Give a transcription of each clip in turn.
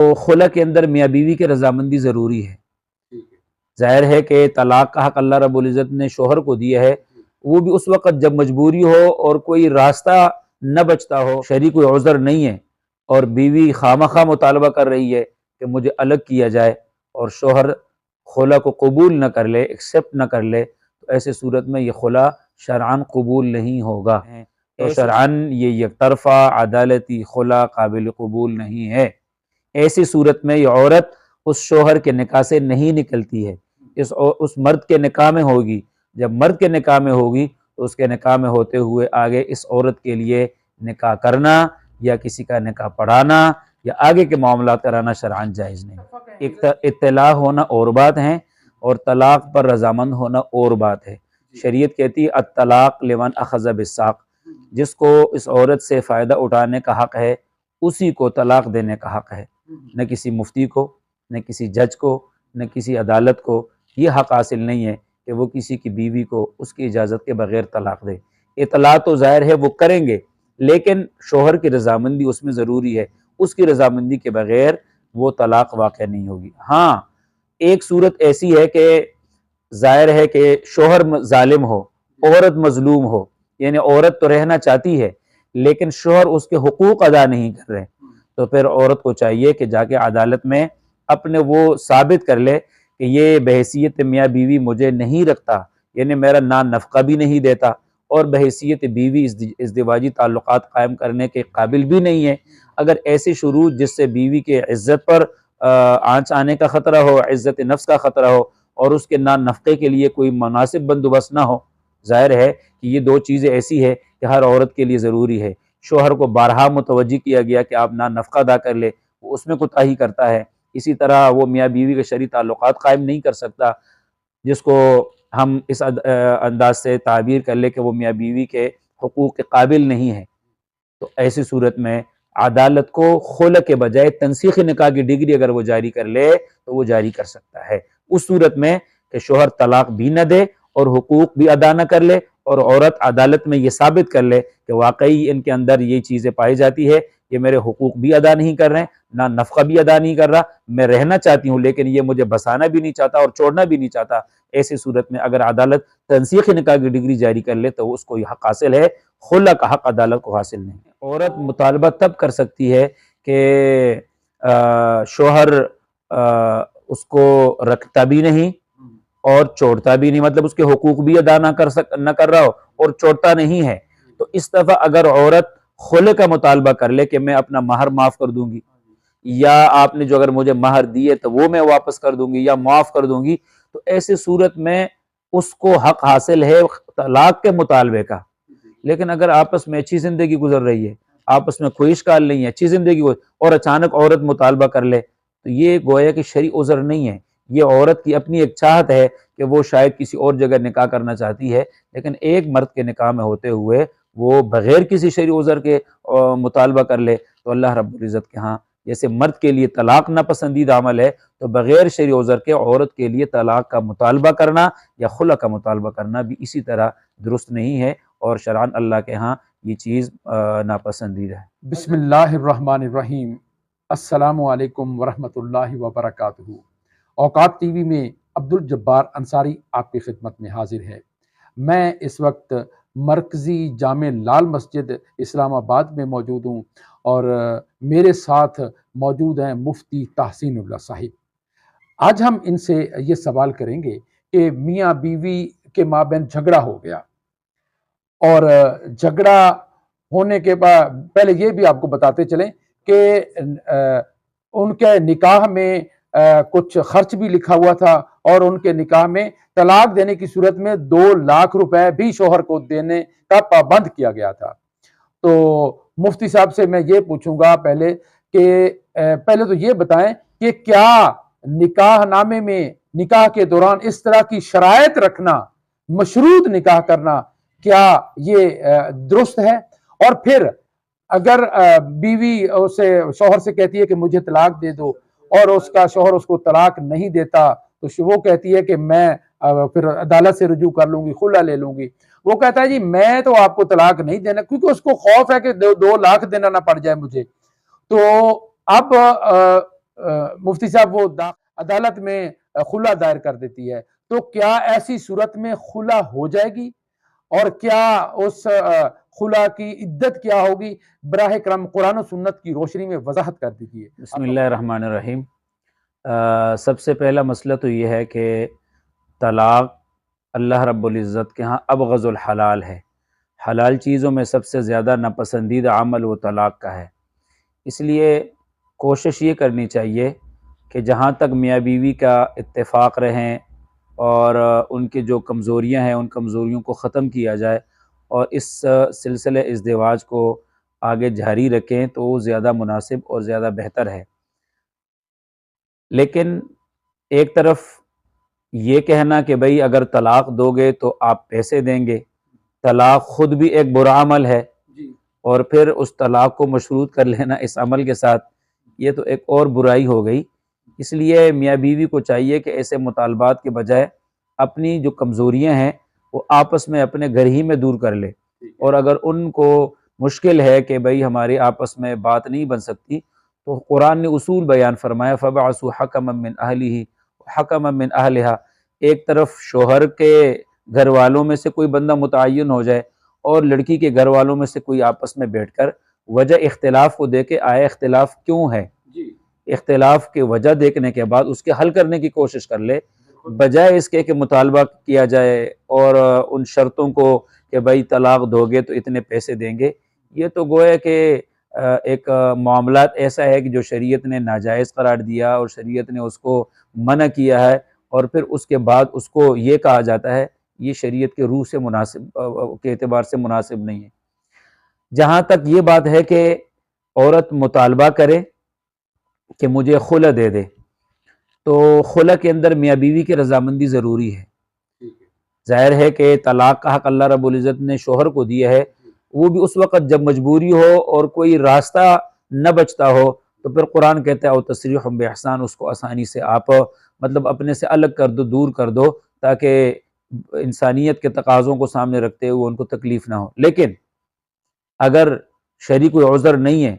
تو خلا کے اندر میاں بیوی کی رضامندی ضروری ہے۔ ظاہر ہے کہ طلاق کا حق اللہ رب العزت نے شوہر کو دیا ہے، وہ بھی اس وقت جب مجبوری ہو اور کوئی راستہ نہ بچتا ہو، شرعی کوئی عذر نہیں ہے اور بیوی خواہ مطالبہ کر رہی ہے کہ مجھے الگ کیا جائے اور شوہر خلا کو قبول نہ کر لے، ایکسیپٹ نہ کر لے، تو ایسے صورت میں یہ خلا شرعاً قبول نہیں ہوگا، تو شرعاً یہ یک طرفہ عدالتی خلا قابل قبول نہیں ہے۔ ایسی صورت میں یہ عورت اس شوہر کے نکاح سے نہیں نکلتی ہے، اس مرد کے نکاح میں ہوگی۔ جب مرد کے نکاح میں ہوگی تو اس کے نکاح میں ہوتے ہوئے آگے اس عورت کے لیے نکاح کرنا یا کسی کا نکاح پڑھانا یا آگے کے معاملات کرانا شرعاً جائز نہیں۔ اطلاع ہونا اور بات ہے اور طلاق پر رضامند ہونا اور بات ہے۔ شریعت کہتی ہے الطلاق لمن اخذ بالساق، جس کو اس عورت سے فائدہ اٹھانے کا حق ہے اسی کو طلاق دینے کا حق ہے، نہ کسی مفتی کو، نہ کسی جج کو، نہ کسی عدالت کو یہ حق حاصل نہیں ہے کہ وہ کسی کی بیوی کو اس کی اجازت کے بغیر طلاق دے۔ اطلاع تو ظاہر ہے وہ کریں گے، لیکن شوہر کی رضامندی اس میں ضروری ہے، اس کی رضامندی کے بغیر وہ طلاق واقع نہیں ہوگی۔ ہاں ایک صورت ایسی ہے کہ ظاہر ہے کہ شوہر ظالم ہو، عورت مظلوم ہو، یعنی عورت تو رہنا چاہتی ہے لیکن شوہر اس کے حقوق ادا نہیں کر رہے، تو پھر عورت کو چاہیے کہ جا کے عدالت میں اپنے وہ ثابت کر لے کہ یہ بحیثیت میاں بیوی مجھے نہیں رکھتا، یعنی میرا نان نفقہ بھی نہیں دیتا اور بحیثیت بیوی ازدواجی تعلقات قائم کرنے کے قابل بھی نہیں ہے۔ اگر ایسے شروط جس سے بیوی کے عزت پر آنچ آنے کا خطرہ ہو، عزت نفس کا خطرہ ہو اور اس کے نان نفقے کے لیے کوئی مناسب بندوبست نہ ہو، ظاہر ہے کہ یہ دو چیزیں ایسی ہے کہ ہر عورت کے لیے ضروری ہے۔ شوہر کو بارہا متوجہ کیا گیا کہ آپ نان نفقہ ادا کر لے، وہ اس میں کوتاہی کرتا ہے، اسی طرح وہ میاں بیوی کے شرعی تعلقات قائم نہیں کر سکتا، جس کو ہم اس انداز سے تعبیر کر لے کہ وہ میاں بیوی کے حقوق کے قابل نہیں ہے، تو ایسی صورت میں عدالت کو خلع کے بجائے تنسیخ نکاح کی ڈگری اگر وہ جاری کر لے تو وہ جاری کر سکتا ہے، اس صورت میں کہ شوہر طلاق بھی نہ دے اور حقوق بھی ادا نہ کر لے اور عورت عدالت میں یہ ثابت کر لے کہ واقعی ان کے اندر یہ چیزیں پائی جاتی ہے، یہ میرے حقوق بھی ادا نہیں کر رہے ہیں، نہ نفقہ بھی ادا نہیں کر رہا، میں رہنا چاہتی ہوں لیکن یہ مجھے بسانا بھی نہیں چاہتا اور چھوڑنا بھی نہیں چاہتا۔ ایسی صورت میں اگر عدالت تنسیخ نکاح کی ڈگری جاری کر لے تو اس کو یہ حق حاصل ہے، خلع کا حق عدالت کو حاصل نہیں ہے۔ عورت مطالبہ تب کر سکتی ہے کہ شوہر اس کو رکھتا بھی نہیں اور چھوڑتا بھی نہیں، مطلب اس کے حقوق بھی ادا نہ کر رہا ہو اور چھوڑتا نہیں ہے، تو اس دفعہ اگر عورت خلع کا مطالبہ کر لے کہ میں اپنا مہر معاف کر دوں گی یا آپ نے جو اگر مجھے مہر دیے تو وہ میں واپس کر دوں گی یا معاف کر دوں گی، تو ایسی صورت میں اس کو حق حاصل ہے طلاق کے مطالبے کا۔ لیکن اگر آپس میں اچھی زندگی گزر رہی ہے، آپس میں کوئی اشکال نہیں ہے، اچھی زندگی اور اچانک عورت مطالبہ کر لے تو یہ گویا کہ شرعی عذر نہیں ہے، یہ عورت کی اپنی ایک چاہت ہے کہ وہ شاید کسی اور جگہ نکاح کرنا چاہتی ہے، لیکن ایک مرد کے نکاح میں ہوتے ہوئے وہ بغیر کسی شرعی عذر کے مطالبہ کر لے تو اللہ رب العزت کے ہاں جیسے مرد کے لیے طلاق ناپسندیدہ عمل ہے تو بغیر شرعی عذر کے عورت کے لیے طلاق کا مطالبہ کرنا یا خلع کا مطالبہ کرنا بھی اسی طرح درست نہیں ہے اور شرعاً اللہ کے ہاں یہ چیز ناپسندیدہ ہے۔ بسم اللہ الرحمن الرحیم۔ السلام علیکم ورحمۃ اللہ وبرکاتہ۔ اوقات ٹی وی میں عبدالجبار انصاری آپ کی خدمت میں حاضر ہے۔ میں اس وقت مرکزی جامع لال مسجد اسلام آباد میں موجود ہوں اور میرے ساتھ موجود ہیں مفتی تحسین اللہ صاحب۔ آج ہم ان سے یہ سوال کریں گے کہ میاں بیوی کے مابین جھگڑا ہو گیا اور جھگڑا ہونے کے بعد پہلے یہ بھی آپ کو بتاتے چلیں کہ ان کے نکاح میں کچھ خرچ بھی لکھا ہوا تھا اور ان کے نکاح میں طلاق دینے کی صورت میں 2 لاکھ روپے بھی شوہر کو دینے کا پابند کیا گیا تھا۔ تو مفتی صاحب سے میں یہ پوچھوں گا پہلے تو یہ بتائیں کہ کیا نکاح نامے میں نکاح کے دوران اس طرح کی شرائط رکھنا، مشروط نکاح کرنا، کیا یہ درست ہے؟ اور پھر اگر بیوی شوہر سے کہتی ہے کہ مجھے طلاق دے دو اور اس کا شوہر اس کو طلاق نہیں دیتا تو وہ کہتی ہے کہ میں پھر عدالت سے رجوع کر لوں گی، خلع لے لوں گی، وہ کہتا ہے جی میں تو آپ کو طلاق نہیں دینا کیونکہ اس کو خوف ہے کہ 2 لاکھ دینا نہ پڑ جائے مجھے۔ تو اب مفتی صاحب وہ عدالت میں خلا دائر کر دیتی ہے، تو کیا ایسی صورت میں خلا ہو جائے گی؟ اور کیا اس خلا کی عدت کیا ہوگی؟ براہ کرم قرآن و سنت کی روشنی میں وضاحت کر دیجیے۔ بسم اللہ الرحمن الرحیم۔ سب سے پہلا مسئلہ تو یہ ہے کہ طلاق اللہ رب العزت کے ہاں ابغض الحلال ہے۔ حلال چیزوں میں سب سے زیادہ ناپسندیدہ عمل وہ طلاق کا ہے۔ اس لیے کوشش یہ کرنی چاہیے کہ جہاں تک میاں بیوی کا اتفاق رہیں اور ان کی جو کمزوریاں ہیں ان کمزوریوں کو ختم کیا جائے اور اس سلسلہ ازدواج کو آگے جاری رکھیں تو وہ زیادہ مناسب اور زیادہ بہتر ہے۔ لیکن ایک طرف یہ کہنا کہ بھئی اگر طلاق دو گے تو آپ پیسے دیں گے، طلاق خود بھی ایک برا عمل ہے، اور پھر اس طلاق کو مشروط کر لینا اس عمل کے ساتھ، یہ تو ایک اور برائی ہو گئی۔ اس لیے میاں بیوی کو چاہیے کہ ایسے مطالبات کے بجائے اپنی جو کمزوریاں ہیں وہ آپس میں اپنے گھر ہی میں دور کر لے، اور اگر ان کو مشکل ہے کہ بھئی ہمارے آپس میں بات نہیں بن سکتی تو قرآن نے اصول بیان فرمایا فَبَعَثُوا حَكَمًا مِّنْ أَهْلِهِ وَحَكَمًا مِّنْ أَهْلِهَا۔ ایک طرف شوہر کے گھر والوں میں سے کوئی بندہ متعین ہو جائے اور لڑکی کے گھر والوں میں سے کوئی آپس میں بیٹھ کر وجہ اختلاف کو دیکھے آیا اختلاف کیوں ہے، اختلاف کی وجہ دیکھنے کے بعد اس کے حل کرنے کی کوشش کر لے، بجائے اس کے کہ مطالبہ کیا جائے اور ان شرطوں کو کہ بھائی طلاق دو گے تو اتنے پیسے دیں گے۔ یہ تو گویا کہ ایک معاملات ایسا ہے کہ جو شریعت نے ناجائز قرار دیا اور شریعت نے اس کو منع کیا ہے، اور پھر اس کے بعد اس کو یہ کہا جاتا ہے یہ شریعت کے روح سے مناسب کے اعتبار سے مناسب نہیں ہے۔ جہاں تک یہ بات ہے کہ عورت مطالبہ کرے کہ مجھے خلع دے دے، تو خلع کے اندر میاں بیوی کی رضامندی ضروری ہے۔ ظاہر ہے کہ طلاق کا حق اللہ رب العزت نے شوہر کو دیا ہے، وہ بھی اس وقت جب مجبوری ہو اور کوئی راستہ نہ بچتا ہو تو پھر قرآن کہتا ہے او تسریح باحسان، اس کو آسانی سے آپ مطلب اپنے سے الگ کر دو، دور کر دو، تاکہ انسانیت کے تقاضوں کو سامنے رکھتے ہوئے ان کو تکلیف نہ ہو۔ لیکن اگر شرعی کوئی عذر نہیں ہے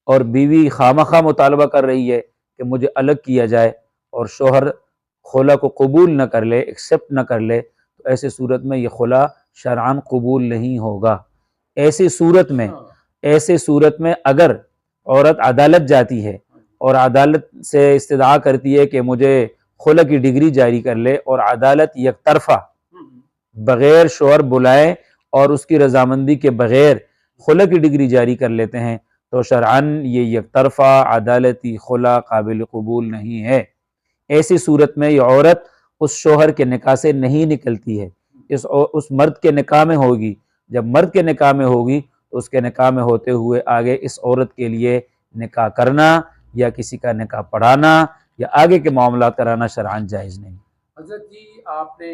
اور بیوی خواہ مطالبہ کر رہی ہے کہ مجھے الگ کیا جائے اور شوہر خلا کو قبول نہ کر لے، ایکسیپٹ نہ کر لے، تو ایسے صورت میں یہ خلا شرعاً قبول نہیں ہوگا۔ ایسی صورت میں اگر عورت عدالت جاتی ہے اور عدالت سے استدعا کرتی ہے کہ مجھے خلا کی ڈگری جاری کر لے، اور عدالت یک طرفہ بغیر شوہر بلائے اور اس کی رضامندی کے بغیر خلا کی ڈگری جاری کر لیتے ہیں تو شرعاً یہ یک طرفہ عدالتی خلا قابل قبول نہیں ہے۔ ایسی صورت میں یہ عورت اس شوہر کے نکاح سے نہیں نکلتی ہے، اس مرد کے نکاح میں ہوگی۔ جب مرد کے نکاح میں ہوگی تو اس کے نکاح میں ہوتے ہوئے آگے اس عورت کے لیے نکاح کرنا یا کسی کا نکاح پڑھانا یا آگے کے معاملات کرانا شرعاً جائز نہیں۔ حضرت جی آپ نے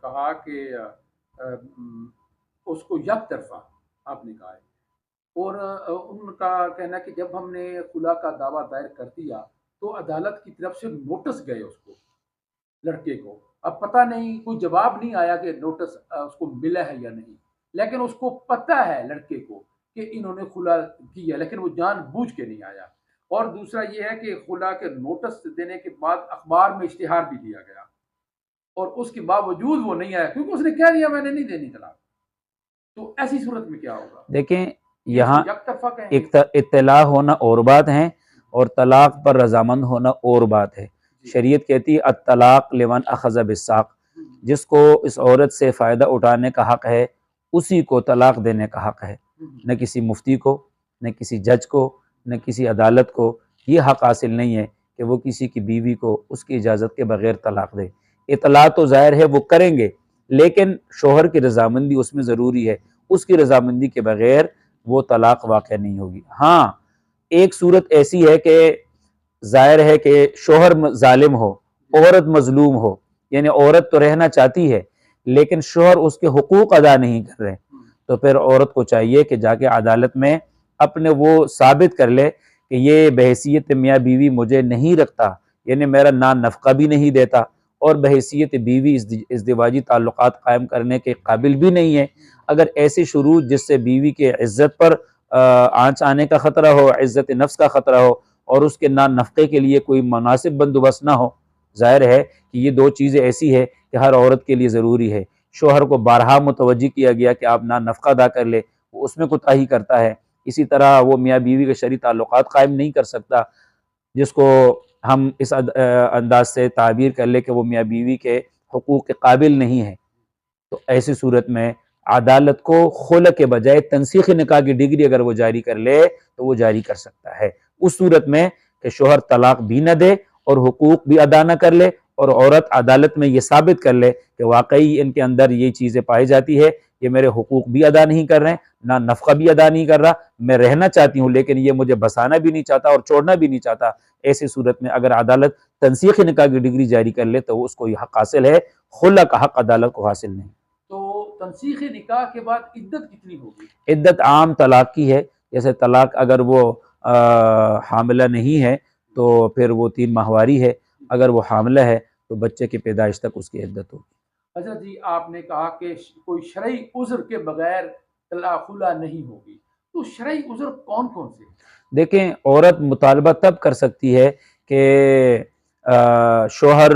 کہا کہ اس کو یک طرفہ آپ نے کہا ہے، اور ان کا کہنا کہ جب ہم نے خلا کا دعویٰ دائر کر دیا تو عدالت کی طرف سے نوٹس گئے اس کو، لڑکے کو، اب پتہ نہیں کوئی جواب نہیں آیا کہ نوٹس اس کو ملا ہے یا نہیں، لیکن اس کو پتہ ہے لڑکے کو کہ انہوں نے خلا کیا، لیکن وہ جان بوجھ کے نہیں آیا۔ اور دوسرا یہ ہے کہ خلا کے نوٹس دینے کے بعد اخبار میں اشتہار بھی دیا گیا اور اس کے باوجود وہ نہیں آیا کیونکہ اس نے کہہ دیا میں نے نہیں دینی طلاق، تو ایسی صورت میں کیا ہوگا؟ دیکھیں یہاں یک طرفہ کہیں گے؟ اطلاع ہونا اور بات ہے اور طلاق پر رضامند ہونا اور بات ہے۔ شریعت کہتی ہے الطلاق لمن اخذ بالساق، جس کو اس عورت سے فائدہ اٹھانے کا حق ہے اسی کو طلاق دینے کا حق ہے، نہ کسی مفتی کو، نہ کسی جج کو، نہ کسی عدالت کو یہ حق حاصل نہیں ہے کہ وہ کسی کی بیوی کو اس کی اجازت کے بغیر طلاق دے۔ اطلاع تو ظاہر ہے وہ کریں گے لیکن شوہر کی رضامندی اس میں ضروری ہے، اس کی رضامندی کے بغیر وہ طلاق واقع نہیں ہوگی۔ ہاں ایک صورت ایسی ہے کہ ظاہر ہے کہ شوہر ظالم ہو، عورت مظلوم ہو، یعنی عورت تو رہنا چاہتی ہے لیکن شوہر اس کے حقوق ادا نہیں کر رہے، تو پھر عورت کو چاہیے کہ جا کے عدالت میں اپنے وہ ثابت کر لے کہ یہ بحیثیت میاں بیوی مجھے نہیں رکھتا، یعنی میرا نان نفقہ بھی نہیں دیتا اور بحیثیت بیوی ازدواجی تعلقات قائم کرنے کے قابل بھی نہیں ہے۔ اگر ایسی شروط جس سے بیوی کے عزت پر آنچ آنے کا خطرہ ہو، عزت نفس کا خطرہ ہو، اور اس کے نان نفقے کے لیے کوئی مناسب بندوبست نہ ہو، ظاہر ہے کہ یہ دو چیزیں ایسی ہے کہ ہر عورت کے لیے ضروری ہے۔ شوہر کو بارہا متوجہ کیا گیا کہ آپ نان نفقہ ادا کر لے، وہ اس میں کوتاہی کرتا ہے۔ اسی طرح وہ میاں بیوی کے شرعی تعلقات قائم نہیں کر سکتا، جس کو ہم اس انداز سے تعبیر کر لے کہ وہ میاں بیوی کے حقوق کے قابل نہیں ہے۔ تو ایسی صورت میں عدالت کو خلع کے بجائے تنسیخ نکاح کی ڈگری اگر وہ جاری کر لے تو وہ جاری کر سکتا ہے، اس صورت میں کہ شوہر طلاق بھی نہ دے اور حقوق بھی ادا نہ کر لے، اور عورت عدالت میں یہ ثابت کر لے کہ واقعی ان کے اندر یہ چیزیں پائی جاتی ہے، یہ میرے حقوق بھی ادا نہیں کر رہے ہیں، نہ نفقہ بھی ادا نہیں کر رہا، میں رہنا چاہتی ہوں لیکن یہ مجھے بسانا بھی نہیں چاہتا اور چھوڑنا بھی نہیں چاہتا۔ ایسی صورت میں اگر عدالت تنسیخ نکاح کی ڈگری جاری کر لے تو اس کو یہ حق حاصل ہے، خلع کا حق عدالت کو حاصل نہیں۔ تو تنسیخ نکاح کے بعد عدت کتنی ہوگی؟ عدت عام طلاق کی ہے، جیسے طلاق اگر وہ حاملہ نہیں ہے تو پھر وہ 3 ماہواری ہے، اگر وہ حاملہ ہے تو بچے کی پیدائش تک اس کی عدت ہوگی۔ حضرت جی آپ نے کہا کہ کوئی شرعی عذر کے بغیر طلاق خلع نہیں ہوگی، تو شرعی عذر کون کون سے ہیں؟ دیکھیں، عورت مطالبہ تب کر سکتی ہے کہ شوہر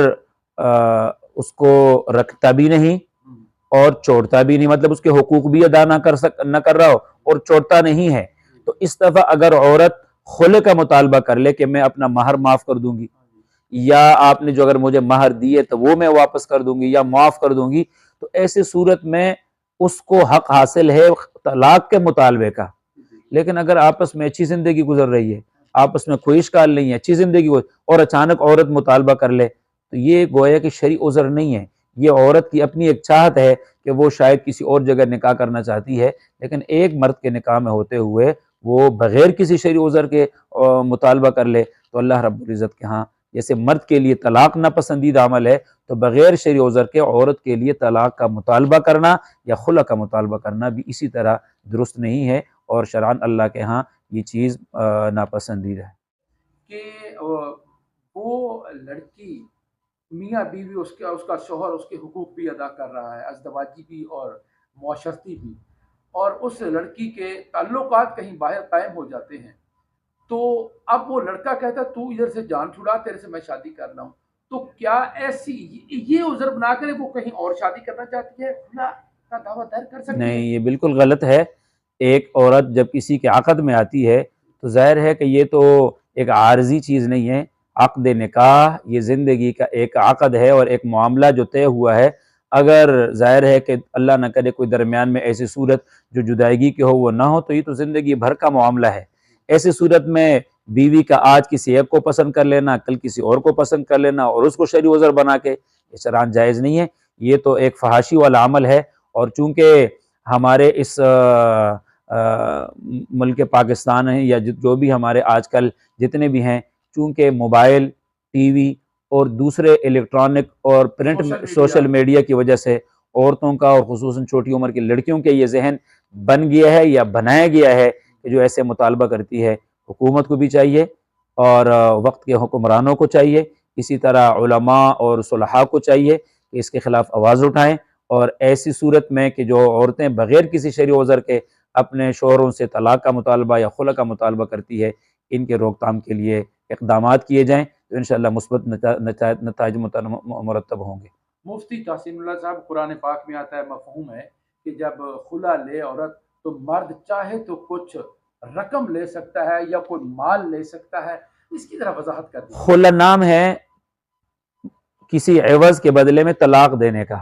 اس کو رکھتا بھی نہیں اور چھوڑتا بھی نہیں، مطلب اس کے حقوق بھی ادا نہ کر رہا ہو اور چھوڑتا نہیں ہے، تو اس دفعہ اگر عورت خلع کا مطالبہ کر لے کہ میں اپنا مہر معاف کر دوں گی، یا آپ نے جو اگر مجھے مہر دیے تو وہ میں واپس کر دوں گی یا معاف کر دوں گی، تو ایسی صورت میں اس کو حق حاصل ہے طلاق کے مطالبے کا۔ لیکن اگر آپس میں اچھی زندگی گزر رہی ہے، آپس میں کوئی اشکال نہیں ہے، اچھی زندگی اور اچانک عورت مطالبہ کر لے تو یہ گویا کہ شرعی عذر نہیں ہے، یہ عورت کی اپنی ایک چاہت ہے کہ وہ شاید کسی اور جگہ نکاح کرنا چاہتی ہے، لیکن ایک مرد کے نکاح میں ہوتے ہوئے وہ بغیر کسی شرعی عذر کے مطالبہ کر لے تو اللہ رب العزت کے ہاں جیسے مرد کے لیے طلاق ناپسندیدہ عمل ہے، تو بغیر شرعی عذر کے عورت کے لیے طلاق کا مطالبہ کرنا یا خلع کا مطالبہ کرنا بھی اسی طرح درست نہیں ہے، اور شرعاً اللہ کے ہاں یہ چیز ناپسندیدہ ہے۔ کہ وہ لڑکی میاں بیوی اس کا شوہر اس کے حقوق بھی ادا کر رہا ہے، ازدواجی بھی اور معاشرتی بھی، اور اس لڑکی کے تعلقات کہیں باہر قائم ہو جاتے ہیں، تو اب وہ لڑکا کہتا ہے تو ادھر سے جان چھڑا، تیرے سے میں شادی کر رہا ہوں، تو کیا ایسی یہ عذر بنا کر وہ کہیں اور شادی کرنا چاہتی ہے، خلا کا دعویٰ دائر کر سکتی ہے؟ نہیں، یہ بالکل غلط ہے۔ ایک عورت جب کسی کے عقد میں آتی ہے تو ظاہر ہے کہ یہ تو ایک عارضی چیز نہیں ہے، عقد نکاح یہ زندگی کا ایک عقد ہے اور ایک معاملہ جو طے ہوا ہے۔ اگر ظاہر ہے کہ اللہ نہ کرے کوئی درمیان میں ایسی صورت جو جدائیگی کی ہو وہ نہ ہو تو یہ تو زندگی بھر کا معاملہ ہے۔ ایسی صورت میں بیوی کا آج کسی ایک کو پسند کر لینا، کل کسی اور کو پسند کر لینا اور اس کو شرعی عذر بنا کے یہ شرعاً جائز نہیں ہے، یہ تو ایک فحاشی والا عمل ہے۔ اور چونکہ ہمارے اس ملک پاکستان ہیں یا جو بھی ہمارے آج کل جتنے بھی ہیں، چونکہ موبائل، ٹی وی اور دوسرے الیکٹرانک اور پرنٹ سوشل میڈیا کی وجہ سے عورتوں کا اور خصوصاً چھوٹی عمر کی لڑکیوں کے یہ ذہن بن گیا ہے یا بنایا گیا ہے کہ جو ایسے مطالبہ کرتی ہے، حکومت کو بھی چاہیے اور وقت کے حکمرانوں کو چاہیے، اسی طرح علماء اور صلحاء کو چاہیے کہ اس کے خلاف آواز اٹھائیں، اور ایسی صورت میں کہ جو عورتیں بغیر کسی شرعی عذر کے اپنے شوہروں سے طلاق کا مطالبہ یا خلع کا مطالبہ کرتی ہے، ان کے روک تھام کے لیے اقدامات کیے جائیں تو انشاءاللہ مثبت نتائج مرتب ہوں گے۔ مفتی تحسین اللہ صاحب، قرآن پاک میں آتا ہے، مفہوم ہے کہ جب خلع لے عورت تو مرد چاہے تو کچھ رقم لے سکتا ہے یا کوئی مال لے سکتا ہے، اس کی ذرا وضاحت کر دیں۔ خلع نام ہے کسی عوض کے بدلے میں طلاق دینے کا۔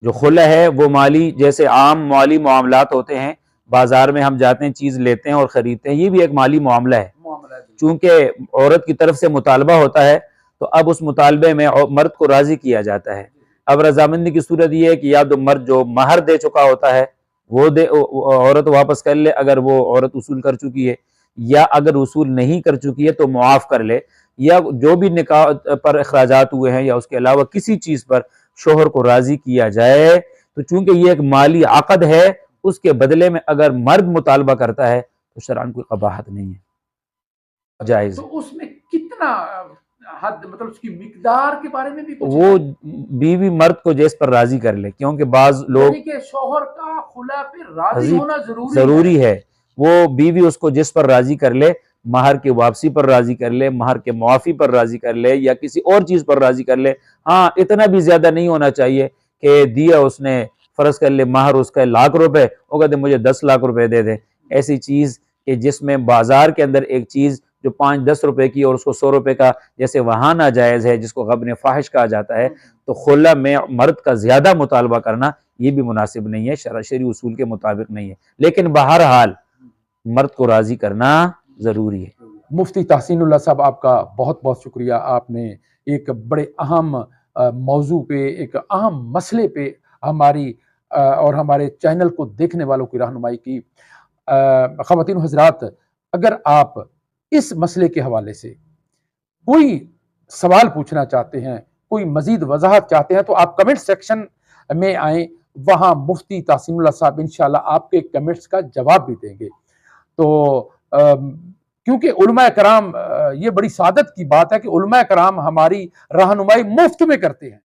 جو خلع ہے وہ مالی، جیسے عام مالی معاملات ہوتے ہیں، بازار میں ہم جاتے ہیں چیز لیتے ہیں اور خریدتے ہیں، یہ بھی ایک مالی معاملہ ہے۔ چونکہ عورت کی طرف سے مطالبہ ہوتا ہے تو اب اس مطالبے میں مرد کو راضی کیا جاتا ہے۔ اب رضامندی کی صورت یہ ہے کہ یا تو مرد جو مہر دے چکا ہوتا ہے وہ عورت واپس کر لے اگر وہ عورت وصول کر چکی ہے، یا اگر وصول نہیں کر چکی ہے تو معاف کر لے، یا جو بھی نکاح پر اخراجات ہوئے ہیں یا اس کے علاوہ کسی چیز پر شوہر کو راضی کیا جائے، تو چونکہ یہ ایک مالی عقد ہے اس کے بدلے میں اگر مرد مطالبہ کرتا ہے تو شرعاً کوئی قباحت نہیں ہے، جائز ہے۔ تو اس میں کتنا حد، مطلب اس کی مقدار کے بارے میں بھی کچھ وہ بیوی مرد کو جس پر راضی کر لے، کیونکہ بعض لوگ یعنی کہ شوہر کا خلع پہ راضی ہونا ضروری ہے، وہ بیوی اس کو جس پر راضی کر لے، مہر کی واپسی پر راضی کر لے، مہر کے معافی پر راضی کر لے، یا کسی اور چیز پر راضی کر لے۔ ہاں اتنا بھی زیادہ نہیں ہونا چاہیے کہ دیا اس نے، فرض کر لے مہر اس کا ₹1,00,000، وہ کہتے مجھے ₹10,00,000 دے دیں۔ ایسی چیز کہ جس میں بازار کے اندر ایک چیز جو 5-10 روپے کی اور اس کو 100 روپے کا، جیسے وہاں ناجائز ہے، جس کو غبن فاحش کہا جاتا ہے، تو خلا میں مرد کا زیادہ مطالبہ کرنا یہ بھی مناسب نہیں ہے، شرعی اصول کے مطابق نہیں ہے، لیکن بہرحال مرد کو راضی کرنا ضروری ہے۔ مفتی تحسین اللہ صاحب، آپ کا بہت بہت شکریہ۔ آپ نے ایک بڑے اہم موضوع پہ، ایک اہم مسئلے پہ ہماری اور ہمارے چینل کو دیکھنے والوں کی رہنمائی کی۔ خواتین و حضرات، اگر آپ اس مسئلے کے حوالے سے کوئی سوال پوچھنا چاہتے ہیں، کوئی مزید وضاحت چاہتے ہیں، تو آپ کمنٹ سیکشن میں آئیں، وہاں مفتی تحسین اللہ صاحب انشاءاللہ آپ کے کمنٹس کا جواب بھی دیں گے۔ تو کیونکہ علماء کرام، یہ بڑی سعادت کی بات ہے کہ علماء کرام ہماری رہنمائی مفت میں کرتے ہیں،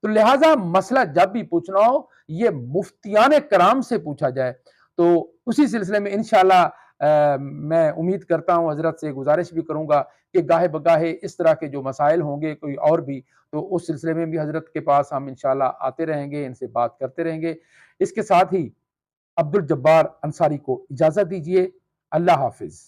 تو لہٰذا مسئلہ جب بھی پوچھنا ہو یہ مفتیان کرام سے پوچھا جائے۔ تو اسی سلسلے میں انشاءاللہ میں امید کرتا ہوں، حضرت سے گزارش بھی کروں گا کہ گاہے بگاہے اس طرح کے جو مسائل ہوں گے کوئی اور بھی، تو اس سلسلے میں بھی حضرت کے پاس ہم انشاءاللہ آتے رہیں گے، ان سے بات کرتے رہیں گے۔ اس کے ساتھ ہی عبدالجبار انصاری کو اجازت دیجیے۔ اللہ حافظ۔